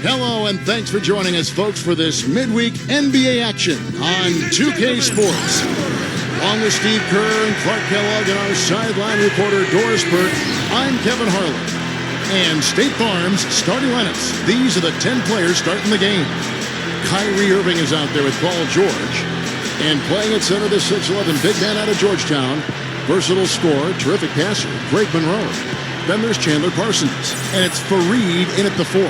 Hello, and thanks for joining us, folks, for this midweek NBA action on 2K Sports. Along with Steve Kerr and Clark Kellogg and our sideline reporter Doris Burt, I'm Kevin Harlan. And State Farm's starting lineups. These are the 10 players starting the game. Kyrie Irving is out there with Paul George. And playing at center, the 6'11" big man out of Georgetown. Versatile scorer, terrific passer, Greg Monroe. Then there's Chandler Parsons. And it's Fareed in at the 4.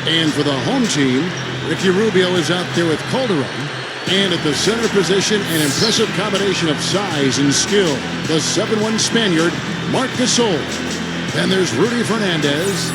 And for the home team, Ricky Rubio is out there with Calderon. And at the center position, an impressive combination of size and skill. The 7'1" Spaniard, Marc Gasol. Then there's Rudy Fernandez.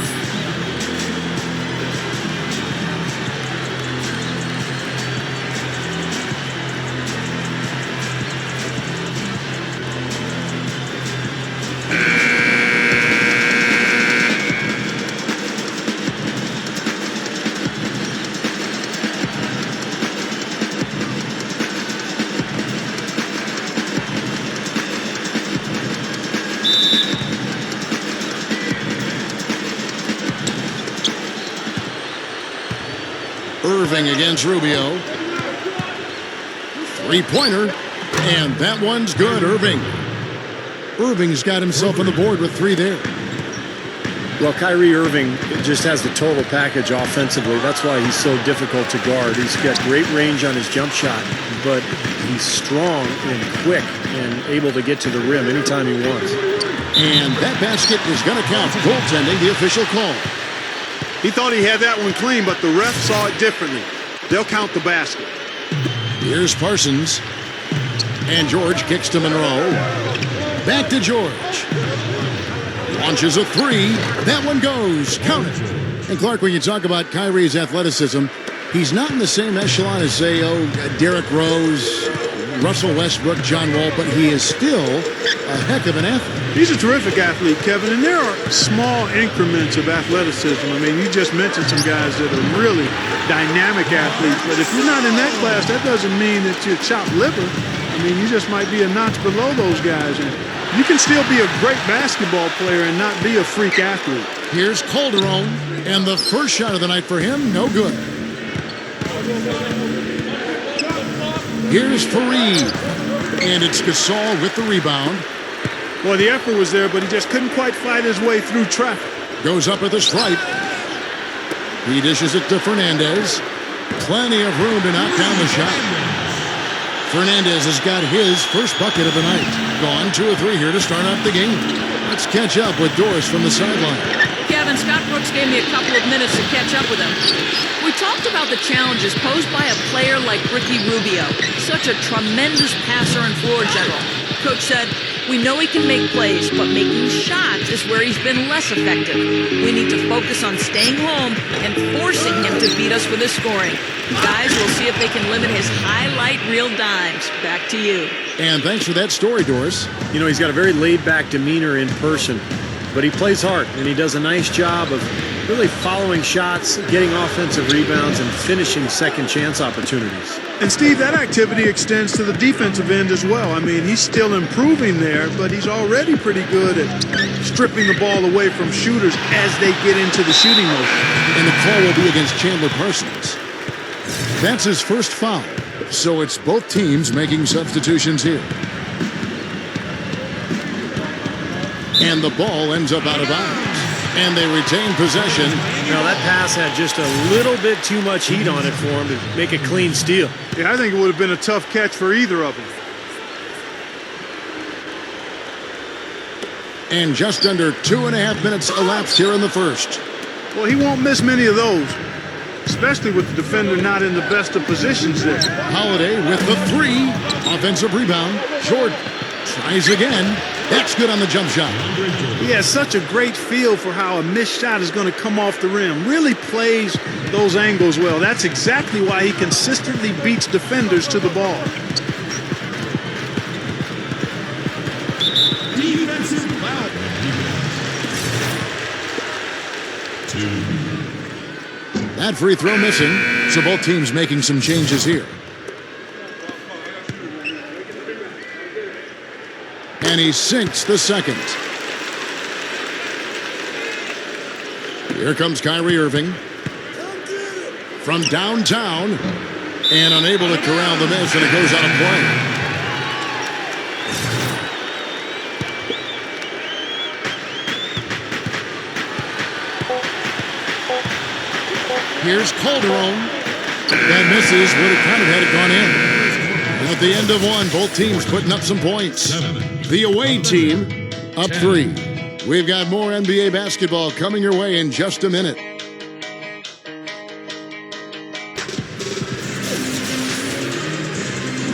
Irving against Rubio. Three-pointer. And that one's good, Irving. Irving's got himself on the board with 3 there. Well, Kyrie Irving just has the total package offensively. That's why he's so difficult to guard. He's got great range on his jump shot, but he's strong and quick and able to get to the rim anytime he wants. And that basket is going to count. Goaltending, the official call. He thought he had that one clean, but the ref saw it differently. They'll count the basket. Here's Parsons. And George kicks to Monroe. Back to George. Launches a 3. That one goes. Count it. And Clark, when you talk about Kyrie's athleticism, he's not in the same echelon as, say, Derrick Rose, Russell Westbrook, John Wall, but he is still a heck of an athlete. He's a terrific athlete, Kevin, and there are small increments of athleticism. I mean, you just mentioned some guys that are really dynamic athletes, but if you're not in that class, that doesn't mean that you're chopped liver. I mean, you just might be a notch below those guys, and you can still be a great basketball player and not be a freak athlete. Here's Calderon, and the first shot of the night for him, no good. Here's Fareed, and it's Gasol with the rebound. Well, the effort was there, but he just couldn't quite fight his way through traffic. Goes up at the stripe. He dishes it to Fernandez. Plenty of room to knock down the shot. Fernandez has got his first bucket of the night. Gone 2 or 3 here to start out the game. Let's catch up with Doris from the sideline. Kevin, Scott Brooks gave me a couple of minutes to catch up with him. We talked about the challenges posed by a player like Ricky Rubio, such a tremendous passer and floor general. Coach said, we know he can make plays, but making shots is where he's been less effective. We need to focus on staying home and forcing him to beat us with his scoring. Guys, we'll see if they can limit his highlight reel dimes. Back to you. And thanks for that story, Doris. You know, he's got a very laid-back demeanor in person, but he plays hard, and he does a nice job of really following shots, getting offensive rebounds, and finishing second-chance opportunities. And, Steve, that activity extends to the defensive end as well. I mean, he's still improving there, but he's already pretty good at stripping the ball away from shooters as they get into the shooting motion. And the call will be against Chandler Parsons. That's his first foul, so it's both teams making substitutions here. And the ball ends up out of bounds. And they retain possession. Now, that pass had just a little bit too much heat on it for him to make a clean steal. Yeah, I think it would have been a tough catch for either of them. And just under 2.5 minutes elapsed here in the first. Well, he won't miss many of those, especially with the defender not in the best of positions there. Holiday with the 3. Offensive rebound. Jordan tries again. That's good on the jump shot. He has such a great feel for how a missed shot is going to come off the rim. Really plays those angles well. That's exactly why he consistently beats defenders to the ball. Defensive foul. 2. That free throw missing, so both teams making some changes here. And he sinks the second. Here comes Kyrie Irving from downtown and unable to corral the miss, and it goes out of play. Here's Calderon. That misses, would have kind of had it gone in. And at the end of one, both teams putting up some points. The away team up 3. We've got more NBA basketball coming your way in just a minute.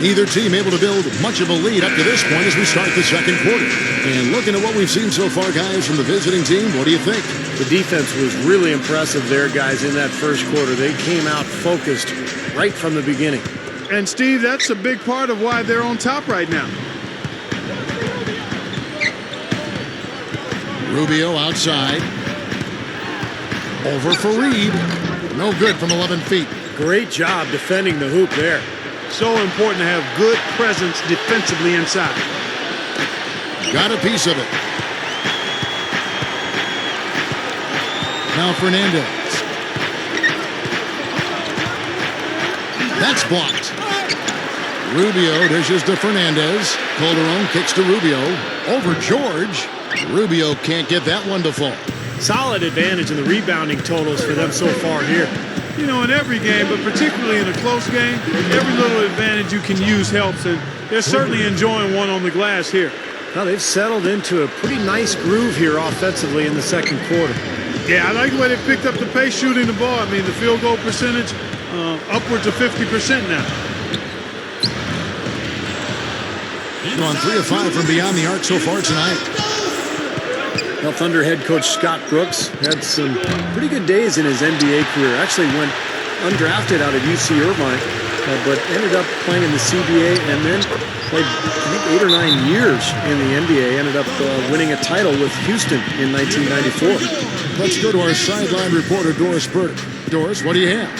Neither team able to build much of a lead up to this point as we start the second quarter. And looking at what we've seen so far, guys, from the visiting team, what do you think? The defense was really impressive there, guys, in that first quarter. They came out focused right from the beginning. And, Steve, that's a big part of why they're on top right now. Rubio outside. Over for Reed. No good from 11 feet. Great job defending the hoop there. So important to have good presence defensively inside. Got a piece of it. Now Fernandez. That's blocked. Rubio dishes to Fernandez. Calderon kicks to Rubio. Over George. Rubio can't get that one to fall. Solid advantage in the rebounding totals for them so far here. You know, in every game, but particularly in a close game, every little advantage you can use helps, and they're certainly enjoying one on the glass here. Now they've settled into a pretty nice groove here offensively in the second quarter. Yeah, I like the way they picked up the pace shooting the ball. I mean, the field goal percentage upwards of 50% now. Gone 3 of 5 from beyond the arc so far tonight. Well, Thunder head coach Scott Brooks had some pretty good days in his NBA career. Actually went undrafted out of UC Irvine, but ended up playing in the CBA and then played, I think, 8 or 9 years in the NBA. Ended up winning a title with Houston in 1994. Let's go to our sideline reporter, Doris Burke. Doris, what do you have?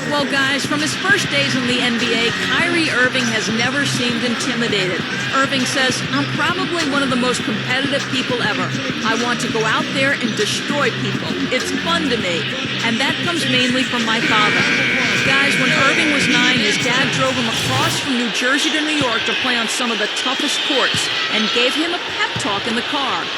Well, guys, from his first days in the NBA, Kyrie Irving has never seemed intimidated. Irving says, "I'm probably one of the most competitive people ever. I want to go out there and destroy people. It's fun to me. And that comes mainly from my father." Guys, when Irving was 9, his dad drove him across from New Jersey to New York to play on some of the toughest courts and gave him a pep talk in the car.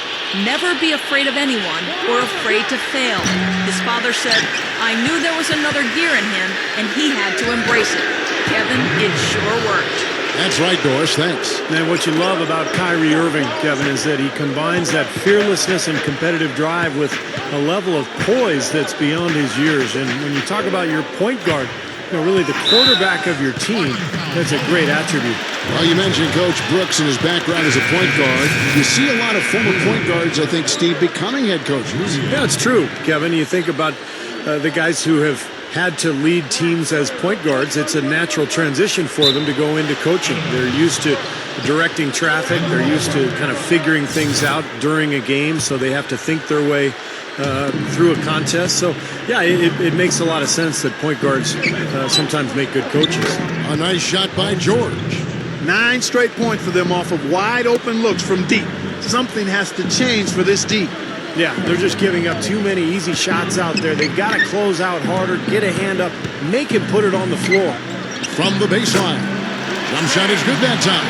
Never be afraid of anyone or afraid to fail. His father said, "I knew there was another gear in him, and he had to embrace it." Kevin, it sure worked. That's right, Doris. Thanks. And what you love about Kyrie Irving, Kevin, is that he combines that fearlessness and competitive drive with a level of poise that's beyond his years. And when you talk about your point guard, you know, really the quarterback of your team, that's a great attribute. Well, you mentioned Coach Brooks and his background as a point guard. You see a lot of former point guards, I think, Steve, becoming head coaches. Yeah, it's true, Kevin. You think about the guys who have had to lead teams as point guards. It's a natural transition for them to go into coaching. They're used to directing traffic. They're used to kind of figuring things out during a game, so they have to think their way through a contest. So, yeah, it makes a lot of sense that point guards sometimes make good coaches. A nice shot by George. 9 straight points for them off of wide open looks from deep. Something has to change for this deep. Yeah, they're just giving up too many easy shots out there. They've got to close out harder, get a hand up, make him put it on the floor. From the baseline. Jump shot is good that time.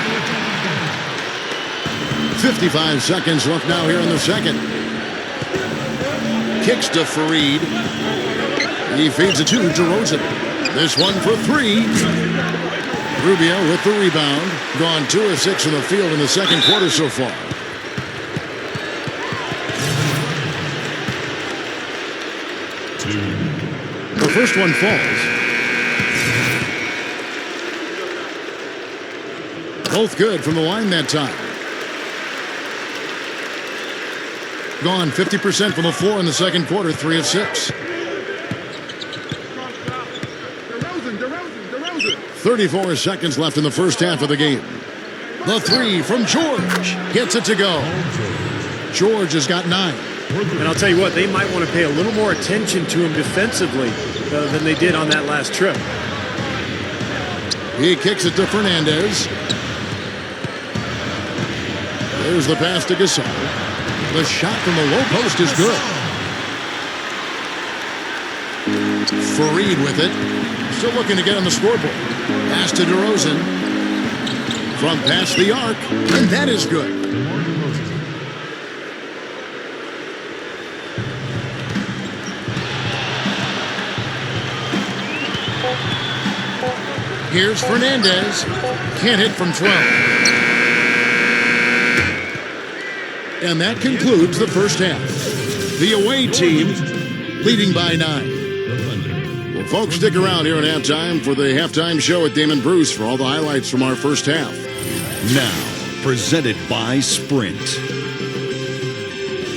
55 seconds left now here in the second. Kicks to Fareed. He feeds it to DeRozan. This one for 3. Rubio with the rebound. Gone 2 of 6 in the field in the second quarter so far. The first one falls. Both good from the line that time. Gone 50% from the floor in the second quarter, 3 of 6. 34 seconds left in the first half of the game. The 3 from George. Gets it to go. George has got 9. And I'll tell you what, they might want to pay a little more attention to him defensively than they did on that last trip. He kicks it to Fernandez. There's the pass to Gasol. The shot from the low post is good. Fareed with it. Still looking to get on the scoreboard. Pass to DeRozan. From past the arc. And that is good. Here's Fernandez. Can't hit from 12. And that concludes the first half. The away team leading by 9. Well, folks, stick around here at halftime for the halftime show at Damon Bruce for all the highlights from our first half. Now, presented by Sprint.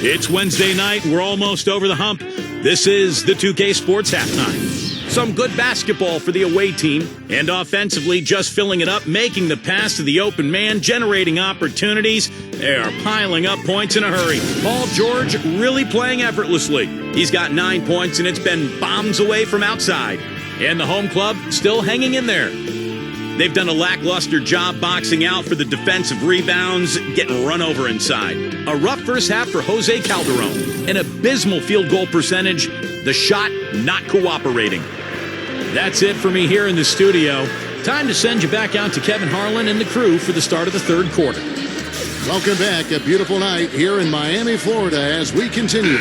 It's Wednesday night. We're almost over the hump. This is the 2K Sports Halftime. Some good basketball for the away team, and offensively just filling it up, making the pass to the open man, generating opportunities. They are piling up points in a hurry. Paul George really playing effortlessly. He's got 9 points, and it's been bombs away from outside. And the home club still hanging in there. They've done a lackluster job boxing out for the defensive rebounds, getting run over inside. A rough first half for Jose Calderon. An abysmal field goal percentage. The shot not cooperating. That's it for me here in the studio. Time to send you back out to Kevin Harlan and the crew for the start of the third quarter. Welcome back. A beautiful night here in Miami, Florida as we continue.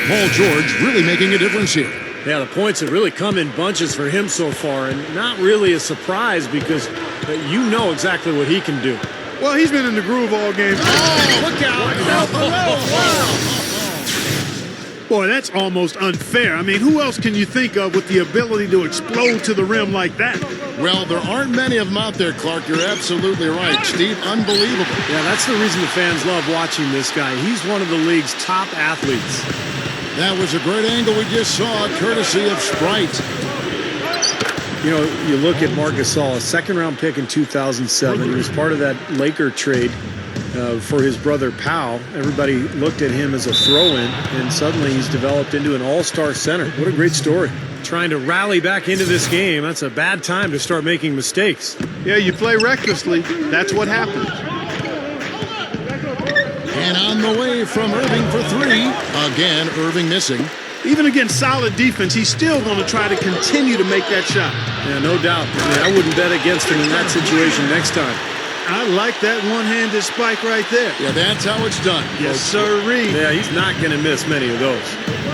Paul George really making a difference here. Yeah, the points have really come in bunches for him so far, and not really a surprise because you know exactly what he can do. Well, he's been in the groove all game. Oh, look out! Wow. Boy, that's almost unfair. I mean, who else can you think of with the ability to explode to the rim like that? Well, there aren't many of them out there, Clark. You're absolutely right. Steve, unbelievable. Yeah, that's the reason the fans love watching this guy. He's one of the league's top athletes. That was a great angle we just saw, courtesy of Sprite. You know, you look at Marc Gasol, a second-round pick in 2007. He was part of that Laker trade for his brother Pau. Everybody looked at him as a throw-in, and suddenly he's developed into an all-star center. What a great story. Trying to rally back into this game. That's a bad time to start making mistakes. Yeah, you play recklessly. That's what happens. And on the way from Irving for 3. Again, Irving missing. Even against solid defense, he's still going to try to continue to make that shot. Yeah, no doubt. I wouldn't bet against him in that situation next time. I like that one-handed spike right there. Yeah, that's how it's done. Yes, sirree. Yeah, he's not going to miss many of those.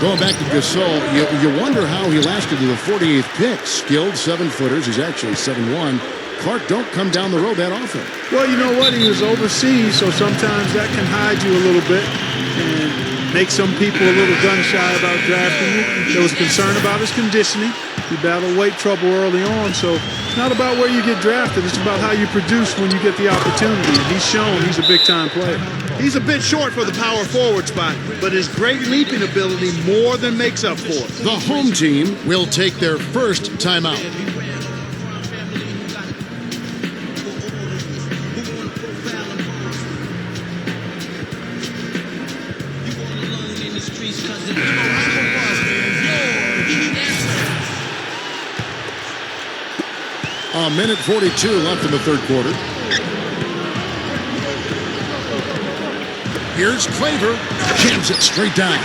Going back to Gasol, you wonder how he lasted to the 48th pick. Skilled 7-footers. He's actually 7'1". Clark, don't come down the road that often. Well, you know what? He was overseas, so sometimes that can hide you a little bit and make some people a little gun-shy about drafting you. There was concern about his conditioning. He battled weight trouble early on, so it's not about where you get drafted. It's about how you produce when you get the opportunity. And he's shown he's a big-time player. He's a bit short for the power forward spot, but his great leaping ability more than makes up for it. The home team will take their first timeout. A minute 42 left in the third quarter. Here's Claver. Jams it straight down.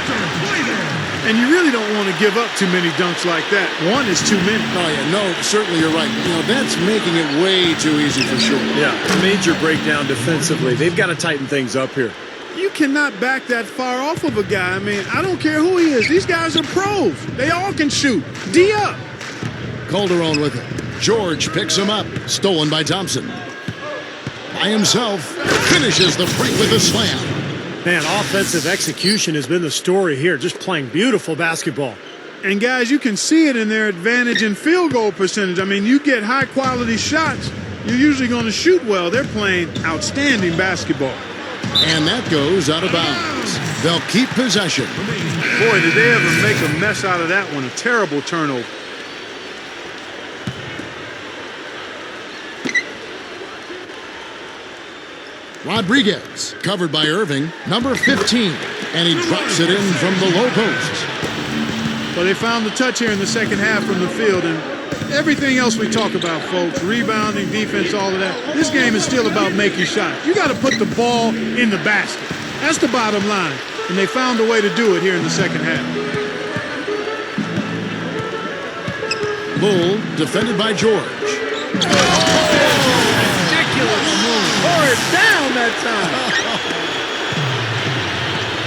And you really don't want to give up too many dunks like that. One is too many. Oh, yeah, no, certainly you're right. You know, that's making it way too easy for sure. Yeah, major breakdown defensively. They've got to tighten things up here. You cannot back that far off of a guy. I mean, I don't care who he is. These guys are pros. They all can shoot. D up. Calderon with it. George picks him up. Stolen by Thompson. By himself. Finishes the break with a slam. Man, offensive execution has been the story here. Just playing beautiful basketball. And guys, you can see it in their advantage in field goal percentage. I mean, you get high-quality shots, you're usually going to shoot well. They're playing outstanding basketball. And that goes out of bounds. They'll keep possession. Boy, did they ever make a mess out of that one. A terrible turnover. Rodriguez, covered by Irving, number 15, and he drops it in from the low post. Well, they found the touch here in the second half from the field, and everything else we talk about, folks, rebounding, defense, all of that, this game is still about making shots. You got to put the ball in the basket. That's the bottom line, and they found a way to do it here in the second half. Bull defended by George. Ridiculous move. Tore it down that time.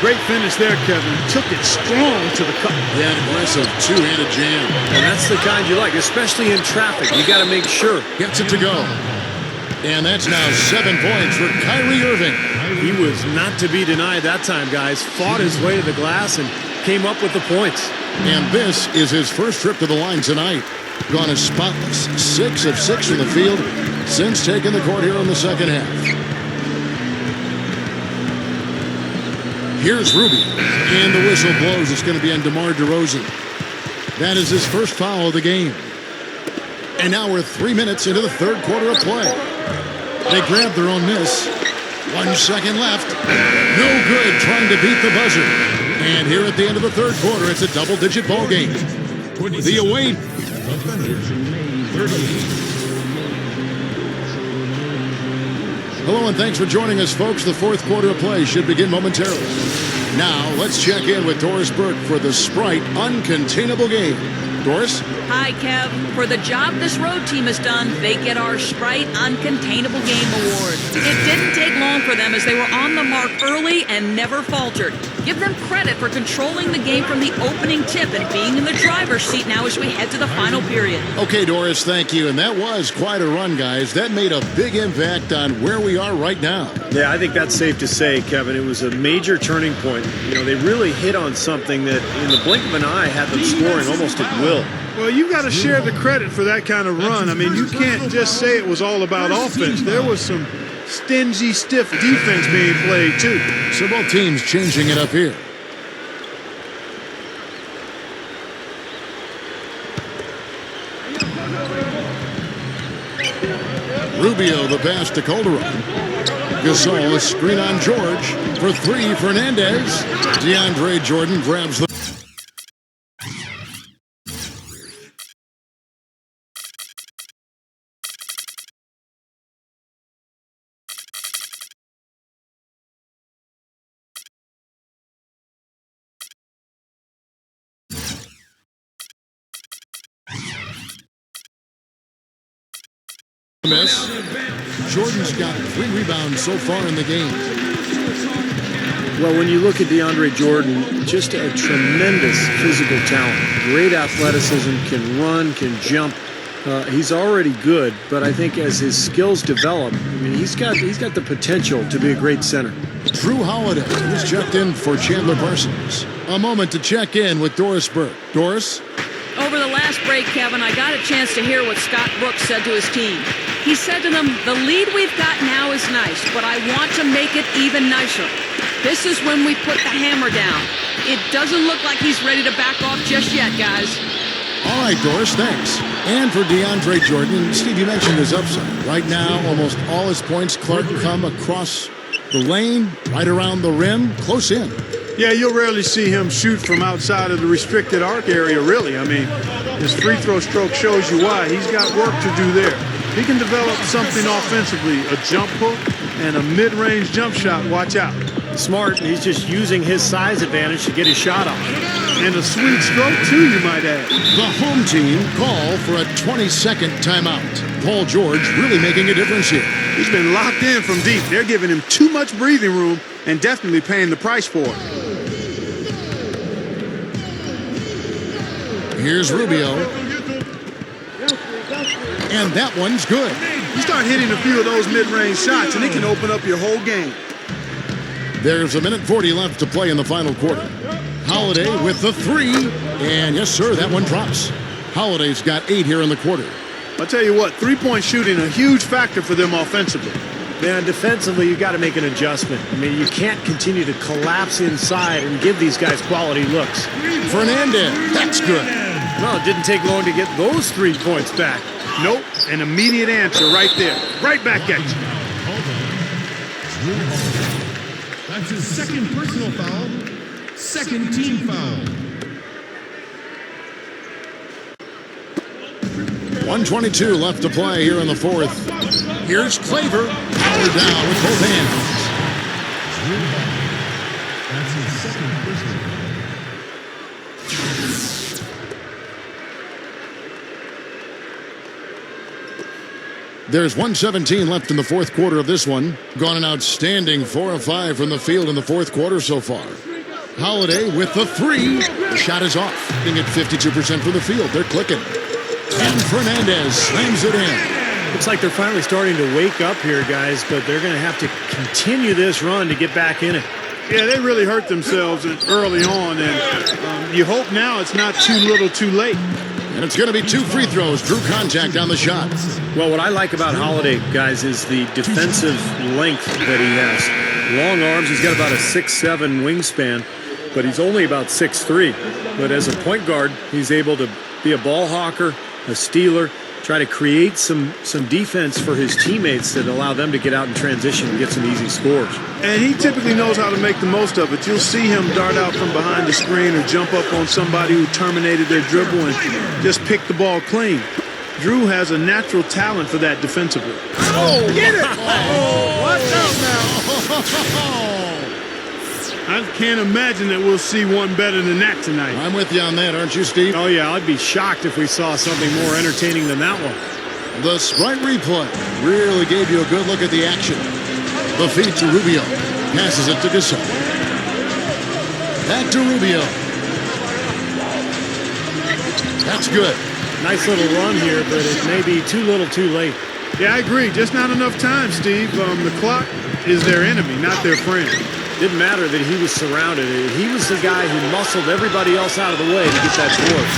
Great finish there, Kevin. Took it strong to the cup. Yeah, aggressive two-handed jam. And that's the kind you like, especially in traffic. You got to make sure. Gets it to go. And that's now 7 points for Kyrie Irving. He was not to be denied that time, guys. Fought his way to the glass and came up with the points. And this is his first trip to the line tonight. Gone as spotless, 6 of 6 from the field since taking the court here in the second half. Here's Rubio, and the whistle blows. It's going to be on DeMar DeRozan. That is his first foul of the game. And now we're 3 minutes into the third quarter of play. They grab their own miss. 1 second left. No good trying to beat the buzzer. And here at the end of the third quarter, it's a double-digit ball game. The away. Hello and thanks for joining us, folks. The fourth quarter of play should begin momentarily. Now, let's check in with Doris Burke for the Sprite Uncontainable Game. Doris? Hi, Kev. For the job this road team has done, they get our Sprite Uncontainable Game Award. It didn't take long for them as they were on the mark early and never faltered. Give them credit for controlling the game from the opening tip and being in the driver's seat now as we head to the final period. Okay, Doris, thank you. And that was quite a run, guys. That made a big impact on where we are right now. Yeah, I think that's safe to say, Kevin. It was a major turning point. You know, they really hit on something that in the blink of an eye had them scoring almost at will. Well, you got to share the credit for that kind of run. I mean, you can't just say it was all about offense. There was some stingy, stiff defense being played, too. So both teams changing it up here. Rubio, the pass to Calderon. Gasol, a screen on George. For three, Fernandez. DeAndre Jordan grabs the... miss. Jordan's got 3 rebounds so far in the game. Well, when you look at DeAndre Jordan, just a tremendous physical talent. Great athleticism, can run, can jump. He's already good, but I think as his skills develop, I mean, he's got the potential to be a great center. Drew Holiday was checked in for Chandler Parsons. A moment to check in with Doris Burke. Doris? Over the last break, Kevin, I got a chance to hear what Scott Brooks said to his team. He said to them, the lead we've got now is nice, but I want to make it even nicer. This is when we put the hammer down. It doesn't look like he's ready to back off just yet, guys. All right, Doris, thanks. And for DeAndre Jordan, Steve, you mentioned his upside. Right now, almost all his points, Clark, come across the lane, right around the rim, close in. Yeah, you'll rarely see him shoot from outside of the restricted arc area, really. I mean, his free throw stroke shows you why. He's got work to do there. He can develop something offensively, a jump hook and a mid-range jump shot. Watch out. Smart, he's just using his size advantage to get his shot off. And a sweet stroke, too, you might add. The home team call for a 20-second timeout. Paul George really making a difference here. He's been locked in from deep. They're giving him too much breathing room and definitely paying the price for it. Here's Rubio. And that one's good. You start hitting a few of those mid-range shots, and it can open up your whole game. There's 1:40 left to play in the final quarter. Holiday with the 3. And yes, sir, that one drops. Holiday's got 8 here in the quarter. I'll tell you what, three-point shooting, a huge factor for them offensively. Man, defensively, you got to make an adjustment. I mean, you can't continue to collapse inside and give these guys quality looks. Fernandez, that's good. Well, it didn't take long to get those 3 points back. Nope, an immediate answer right there. Right back at you. That's his second personal foul, second team foul. 1:22 left to play here in the fourth. Here's Claver, powered down with both hands. That's his second personal foul. There's 1:17 left in the fourth quarter of this one. Gone an outstanding 4 of 5 from the field in the fourth quarter so far. Holiday with the three. The shot is off. Being at 52% from the field. They're clicking. And Fernandez slams it in. Looks like they're finally starting to wake up here, guys, but they're going to have to continue this run to get back in it. Yeah, they really hurt themselves early on, and you hope now it's not too little too late. And it's going to be 2 free throws. Drew contact on the shot. Well, what I like about Holiday, guys, is the defensive length that he has. Long arms. He's got about a 6'7" wingspan, but he's only about 6'3". But as a point guard, he's able to be a ball hawker, a stealer, try to create some defense for his teammates that allow them to get out in transition and get some easy scores. And he typically knows how to make the most of it. You'll see him dart out from behind the screen or jump up on somebody who terminated their dribble and just pick the ball clean. Drew has a natural talent for that defensively. Oh, get it! Oh, watch out now. I can't imagine that we'll see one better than that tonight. I'm with you on that, aren't you, Steve? Oh, yeah, I'd be shocked if we saw something more entertaining than that one. The Sprite replay really gave you a good look at the action. The feed to Rubio. Passes it to Gasol. Back to Rubio. That's good. Nice little run here, but it may be too little too late. Yeah, I agree. Just not enough time, Steve. The clock is their enemy, not their friend. Didn't matter that he was surrounded. He was the guy who muscled everybody else out of the way to get that board.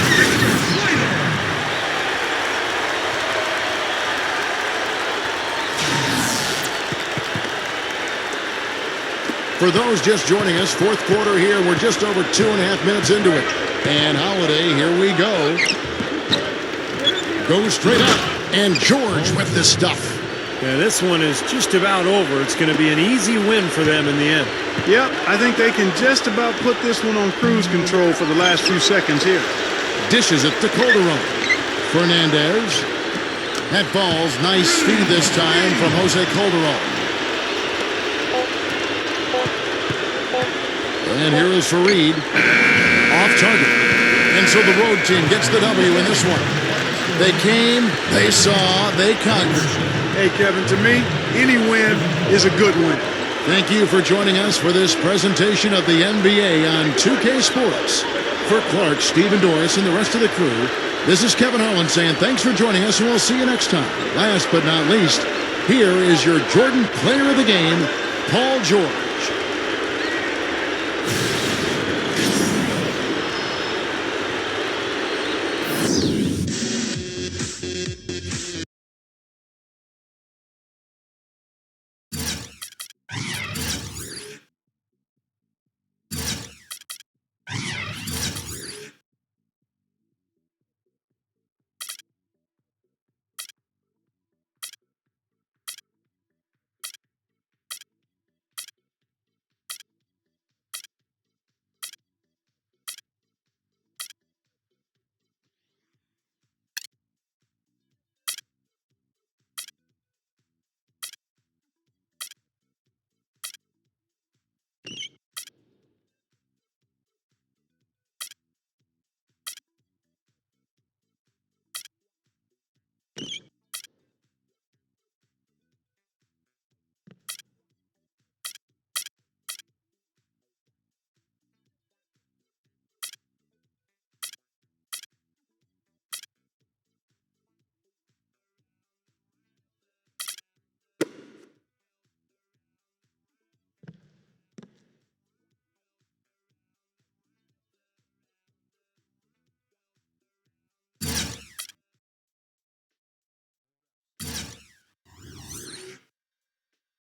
For those just joining us, fourth quarter here. We're just over 2.5 minutes into it. And Holiday, here we go. Goes straight up. And George with the stuff. Yeah, this one is just about over. It's going to be an easy win for them in the end. Yep, I think they can just about put this one on cruise control for the last few seconds here. Dishes it to Calderon. Fernandez. That ball's nice feed this time from Jose Calderon. And here is Fareed. Off target. And so the road team gets the W in this one. They came, they saw, they conquered. Hey, Kevin, to me, any win is a good win. Thank you for joining us for this presentation of the NBA on 2K Sports. For Clark, Steve, and Doris, and the rest of the crew, this is Kevin Holland saying thanks for joining us, and we'll see you next time. Last but not least, here is your Jordan Player of the Game, Paul George.